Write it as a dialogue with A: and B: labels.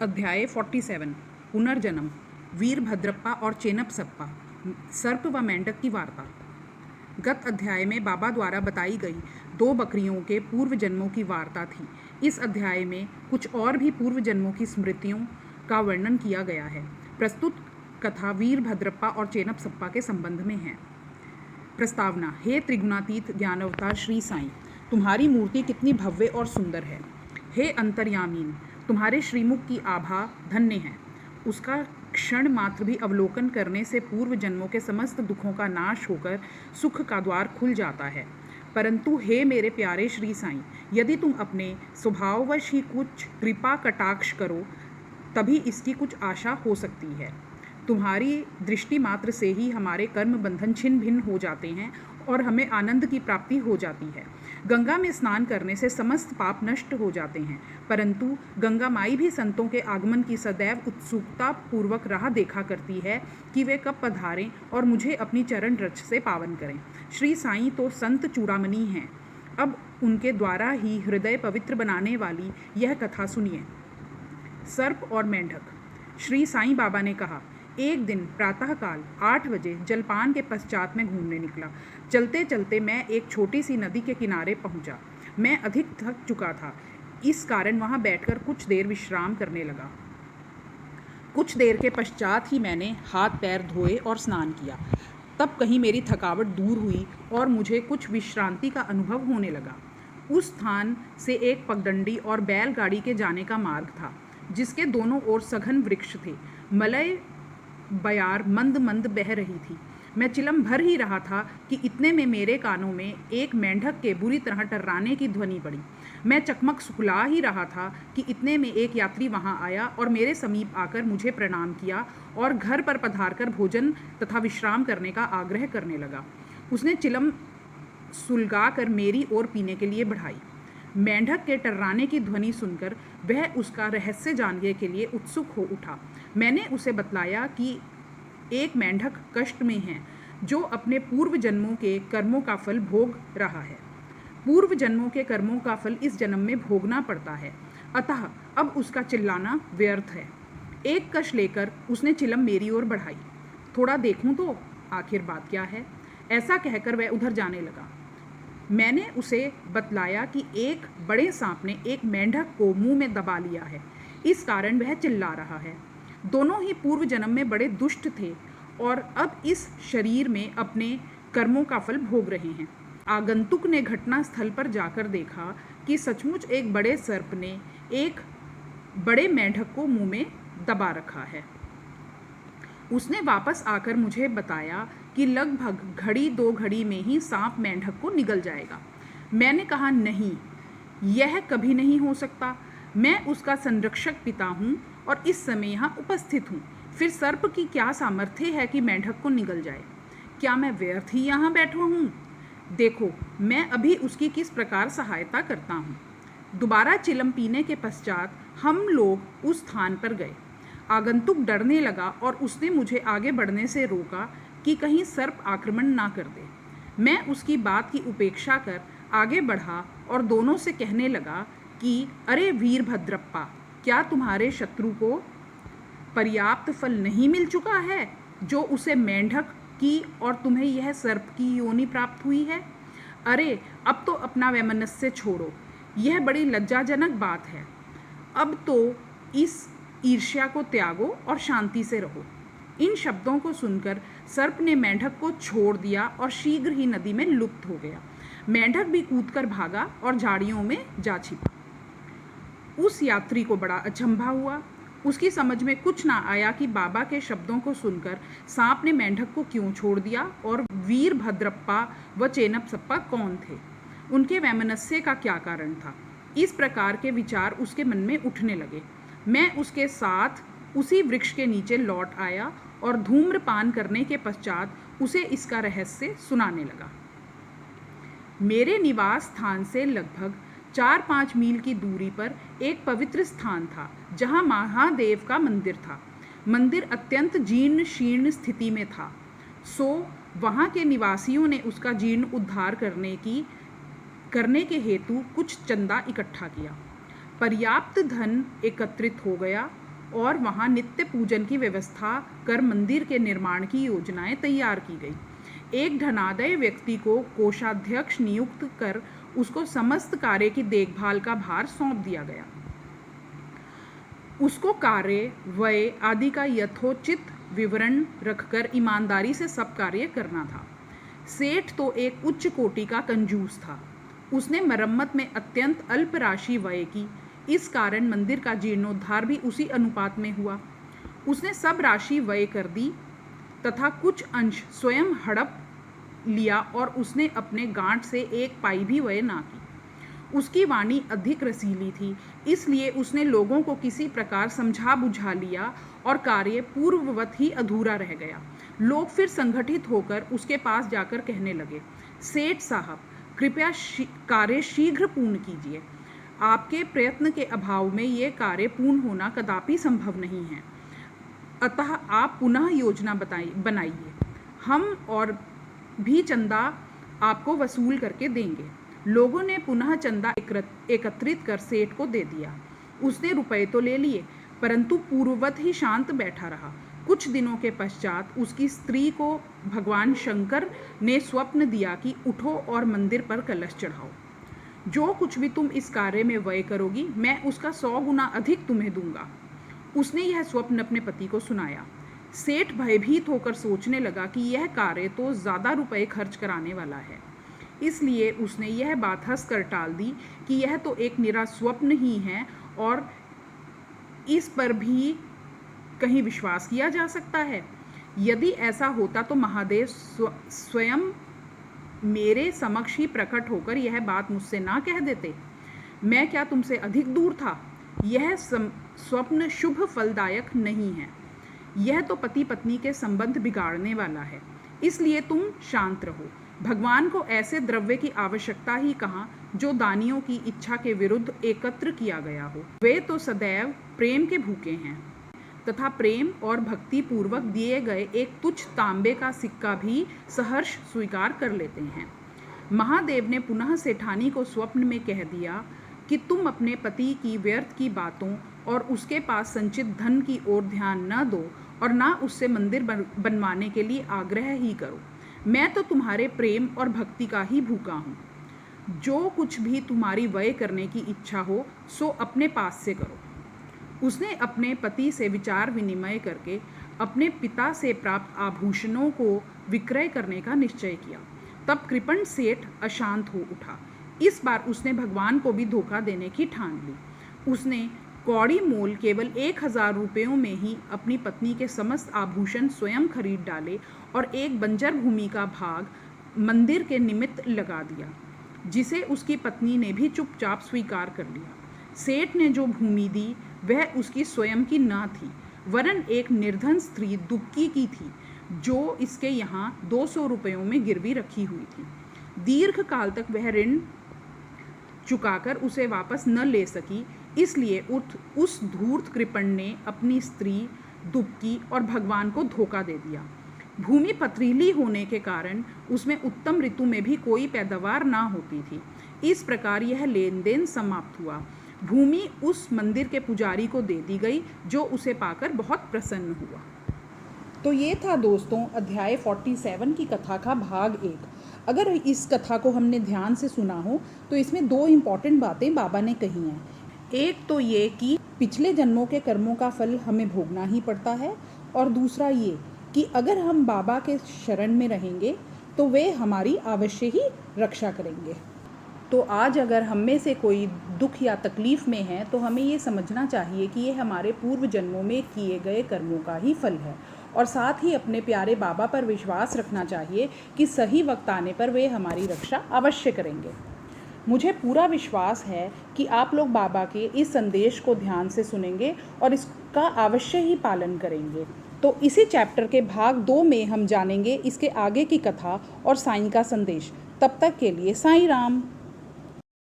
A: अध्याय 47 पुनर्जन्म। वीरभद्रप्पा और चेन्नप्पा, सर्प व मेंढक की वार्ता। गत अध्याय में बाबा द्वारा बताई गई 2 बकरियों के पूर्व जन्मों की वार्ता थी। इस अध्याय में कुछ और भी पूर्व जन्मों की स्मृतियों का वर्णन किया गया है। प्रस्तुत कथा वीरभद्रप्पा और चेन्नप्पा के संबंध में है। प्रस्तावना। हे त्रिगुणातीत ज्ञानावतार श्री साईं, तुम्हारी मूर्ति कितनी भव्य और सुंदर है। हे अंतर्यामीन, तुम्हारे श्रीमुख की आभा धन्य है। उसका क्षण मात्र भी अवलोकन करने से पूर्व जन्मों के समस्त दुखों का नाश होकर सुख का द्वार खुल जाता है। परंतु हे मेरे प्यारे श्री साईं, यदि तुम अपने स्वभाववश ही कुछ कृपा कटाक्ष करो तभी इसकी कुछ आशा हो सकती है। तुम्हारी दृष्टि मात्र से ही हमारे कर्म बंधन छिन्न भिन्न हो जाते हैं और हमें आनंद की प्राप्ति हो जाती है। गंगा में स्नान करने से समस्त पाप नष्ट हो जाते हैं, परंतु गंगा माई भी संतों के आगमन की सदैव उत्सुकता पूर्वक राह देखा करती है कि वे कब पधारें और मुझे अपनी चरण रज से पावन करें। श्री साईं तो संत चूड़ामणि हैं। अब उनके द्वारा ही हृदय पवित्र बनाने वाली यह कथा सुनिए। सर्प और मेंढक। श्री साईं बाबा ने कहा, एक दिन प्रातःकाल 8 बजे जलपान के पश्चात मैं घूमने निकला। चलते चलते मैं एक छोटी सी नदी के किनारे पहुंचा। मैं अधिक थक चुका था, इस कारण वहां बैठकर कुछ देर विश्राम करने लगा। कुछ देर के पश्चात ही मैंने हाथ पैर धोए और स्नान किया। तब कहीं मेरी थकावट दूर हुई और मुझे कुछ विश्रांति का अनुभव होने लगा। उस स्थान से एक पगडंडी और बैलगाड़ी के जाने का मार्ग था, जिसके दोनों ओर सघन वृक्ष थे। मलय बयार मंद मंद बह रही थी। मैं चिलम भर ही रहा था कि इतने में मेरे कानों में एक मेंढक के बुरी तरह टर्राने की ध्वनि पड़ी। मैं चकमक सुखला ही रहा था कि इतने में एक यात्री वहां आया और मेरे समीप आकर मुझे प्रणाम किया और घर पर पधारकर भोजन तथा विश्राम करने का आग्रह करने लगा। उसने चिलम सुलगा कर मेरी ओर पीने के लिए बढ़ाई। मेंढक के टर्राने की ध्वनि सुनकर वह उसका रहस्य जानने के लिए उत्सुक हो उठा। मैंने उसे बतलाया कि एक मेंढक कष्ट में है, जो अपने पूर्व जन्मों के कर्मों का फल भोग रहा है। पूर्व जन्मों के कर्मों का फल इस जन्म में भोगना पड़ता है, अतः अब उसका चिल्लाना व्यर्थ है। एक कश लेकर उसने चिलम मेरी ओर बढ़ाई। थोड़ा देखूं तो आखिर बात क्या है, ऐसा कहकर वह उधर जाने लगा। मैंने उसे बतलाया कि एक बड़े सांप ने एक मेंढक को मुंह में दबा लिया है, इस कारण वह चिल्ला रहा है। दोनों ही पूर्व जन्म में बड़े दुष्ट थे और अब इस शरीर में अपने कर्मों का फल भोग रहे हैं। आगंतुक ने घटना स्थल पर जाकर देखा कि सचमुच एक बड़े सर्प ने एक बड़े मेंढक को मुंह में दबा रखा है। उसने वापस आकर मुझे बताया कि लगभग घड़ी 2 घड़ी में ही सांप मेंढक को निगल जाएगा। मैंने कहा, नहीं, यह कभी नहीं हो सकता। मैं उसका संरक्षक पिता हूँ और इस समय यहाँ उपस्थित हूँ। फिर सर्प की क्या सामर्थ्य है कि मेंढक को निगल जाए? क्या मैं व्यर्थ ही यहाँ बैठा हूँ? देखो, मैं अभी उसकी किस प्रकार सहायता करता हूँ। दोबारा चिलम पीने के पश्चात हम लोग उस स्थान पर गए। आगंतुक डरने लगा और उसने मुझे आगे बढ़ने से रोका कि कहीं सर्प आक्रमण ना कर दे। मैं उसकी बात की उपेक्षा कर आगे बढ़ा और दोनों से कहने लगा कि अरे वीरभद्रप्पा, क्या तुम्हारे शत्रु को पर्याप्त फल नहीं मिल चुका है, जो उसे मेंढक की और तुम्हें यह सर्प की योनि प्राप्त हुई है? अरे अब तो अपना वैमनस्य छोड़ो, यह बड़ी लज्जाजनक बात है। अब तो इस ईर्ष्या को त्यागो और शांति से रहो। इन शब्दों को सुनकर सर्प ने मेंढक को छोड़ दिया और शीघ्र ही नदी में लुप्त हो गया। मेंढक भी कूदकर भागा और झाड़ियों में जा छिपा। उस यात्री को बड़ा अचंभा हुआ। उसकी समझ में कुछ ना आया कि बाबा के शब्दों को सुनकर सांप ने मेंढक को क्यों छोड़ दिया और वीरभद्रप्पा व चेन्नप्पा कौन थे, उनके वैमनस्य का क्या कारण था। इस प्रकार के विचार उसके मन में उठने लगे। मैं उसके साथ उसी वृक्ष के नीचे लौट आया और धूम्रपान करने के पश्चात उसे इसका रहस्य सुनाने लगा। मेरे निवास स्थान से लगभग 4-5 मील की दूरी पर एक पवित्र स्थान था, जहाँ महादेव का मंदिर था। मंदिर अत्यंत जीर्ण शीर्ण स्थिति में था, सो वहाँ के निवासियों ने उसका जीर्ण उद्धार करने के हेतु कुछ चंदा इकट्ठा किया। पर्याप्त धन एकत्रित हो गया और वहाँ नित्य पूजन की व्यवस्था कर मंदिर के निर्माण की योजनाएं तैयार की गई। एक धनाढ्य व्यक्ति को कोषाध्यक्ष नियुक्त कर उसको समस्त कार्य की देखभाल का भार सौंप दिया गया। उसको कार्य, व्यय आदि का यथोचित विवरण रखकर ईमानदारी से सब कार्य करना था। सेठ तो एक उच्च कोटि का कंजूस था। उसने मरम्मत में अत्यंत अल्प राशि व्यय की। इस कारण मंदिर का जीर्णोद्धार भी उसी अनुपात में हुआ। उसने सब राशि व्यय कर दी तथा कुछ अंश स्वयं हड़प लिया और उसने अपने गांठ से एक पाई भी व्यय ना की। उसकी वाणी अधिक रसीली थी, इसलिए उसने लोगों को किसी प्रकार समझा बुझा लिया और कार्य पूर्ववत ही अधूरा रह गया। लोग फिर संगठित होकर उसके पास जाकर कहने लगे, सेठ साहब, कृपया कार्य शीघ्र पूर्ण कीजिए। आपके प्रयत्न के अभाव में ये कार्य पूर्ण होना कदापि संभव नहीं है। अतः आप पुनः योजना बनाइए। हम और भी चंदा आपको वसूल करके देंगे। लोगों ने पुनः चंदा एकत्रित कर सेठ को दे दिया। उसने रुपए तो ले लिए, परंतु पूर्ववत ही शांत बैठा रहा। कुछ दिनों के पश्चात उसकी स्त्री को भगवान शंकर ने स्वप्न दिया कि उठो और मंदिर पर कलश चढ़ाओ। जो कुछ भी तुम इस कार्य में व्यय करोगी, मैं उसका 100 गुना अधिक तुम्हें दूंगा। उसने यह स्वप्न अपने पति को सुनाया। सेठ भयभीत होकर सोचने लगा कि यह कार्य तो ज़्यादा रुपए खर्च कराने वाला है। इसलिए उसने यह बात हंसकर टाल दी कि यह तो एक निरा स्वप्न ही है और इस पर भी कहीं विश्वास किया जा सकता है। यदि ऐसा होता तो महादेव स्वयं मेरे समक्ष ही प्रकट होकर यह बात मुझसे ना कह देते। मैं क्या तुमसे अधिक दूर था? यह स्वप्न शुभ फलदायक नहीं है। यह तो पति पत्नी के संबंध बिगाड़ने वाला है। इसलिए तुम शांत रहो। भगवान को ऐसे द्रव्य की आवश्यकता ही कहाँ जो दानियों की इच्छा के विरुद्ध एकत्र किया गया हो। वे तो सदैव प्रेम के भूखे हैं तथा प्रेम और भक्ति पूर्वक दिए गए एक तुच्छ तांबे का सिक्का भी सहर्ष स्वीकार कर लेते हैं। महादेव ने पुनः सेठानी को स्वप्न में कह दिया कि तुम अपने पति की व्यर्थ की बातों और उसके पास संचित धन की ओर ध्यान न दो और ना उससे मंदिर बनवाने के लिए आग्रह ही करो। मैं तो तुम्हारे प्रेम और भक्ति का ही भूखा हूँ। जो कुछ भी तुम्हारी व्यय करने की इच्छा हो सो अपने पास से करो। उसने अपने पति से विचार विनिमय करके अपने पिता से प्राप्त आभूषणों को विक्रय करने का निश्चय किया। तब कृपण सेठ अशांत हो उठा। इस बार उसने भगवान को भी धोखा देने की ठान ली। उसने कौड़ी मोल केवल 1000 रुपयों में ही अपनी पत्नी के समस्त आभूषण स्वयं खरीद डाले और एक बंजर भूमि का भाग मंदिर के निमित्त लगा दिया, जिसे उसकी पत्नी ने भी चुपचाप स्वीकार कर लिया। सेठ ने जो भूमि दी वह उसकी स्वयं की न थी, वरन एक निर्धन स्त्री दुबकी की थी, जो इसके यहाँ 200 रुपयों में गिरवी रखी हुई थी। दीर्घ काल तक वह ऋण चुकाकर उसे वापस न ले सकी, इसलिए उस धूर्त कृपण ने अपनी स्त्री, दुबकी और भगवान को धोखा दे दिया। भूमि पथरीली होने के कारण उसमें उत्तम ऋतु में भी कोई पैदावार ना होती थी। इस प्रकार यह लेन देन समाप्त हुआ। भूमि उस मंदिर के पुजारी को दे दी गई, जो उसे पाकर बहुत प्रसन्न हुआ। तो ये था दोस्तों अध्याय 47 की कथा का भाग 1। अगर इस कथा को हमने ध्यान से सुना हो तो इसमें 2 इम्पॉर्टेंट बातें बाबा ने कही हैं। एक तो ये कि पिछले जन्मों के कर्मों का फल हमें भोगना ही पड़ता है, और दूसरा ये कि अगर हम बाबा के शरण में रहेंगे तो वे हमारी अवश्य ही रक्षा करेंगे। तो आज अगर हम में से कोई दुख या तकलीफ़ में है तो हमें ये समझना चाहिए कि ये हमारे पूर्व जन्मों में किए गए कर्मों का ही फल है, और साथ ही अपने प्यारे बाबा पर विश्वास रखना चाहिए कि सही वक्त आने पर वे हमारी रक्षा अवश्य करेंगे। मुझे पूरा विश्वास है कि आप लोग बाबा के इस संदेश को ध्यान से सुनेंगे और इसका अवश्य ही पालन करेंगे। तो इसी चैप्टर के भाग 2 में हम जानेंगे इसके आगे की कथा और साईं का संदेश। तब तक के लिए साईं राम।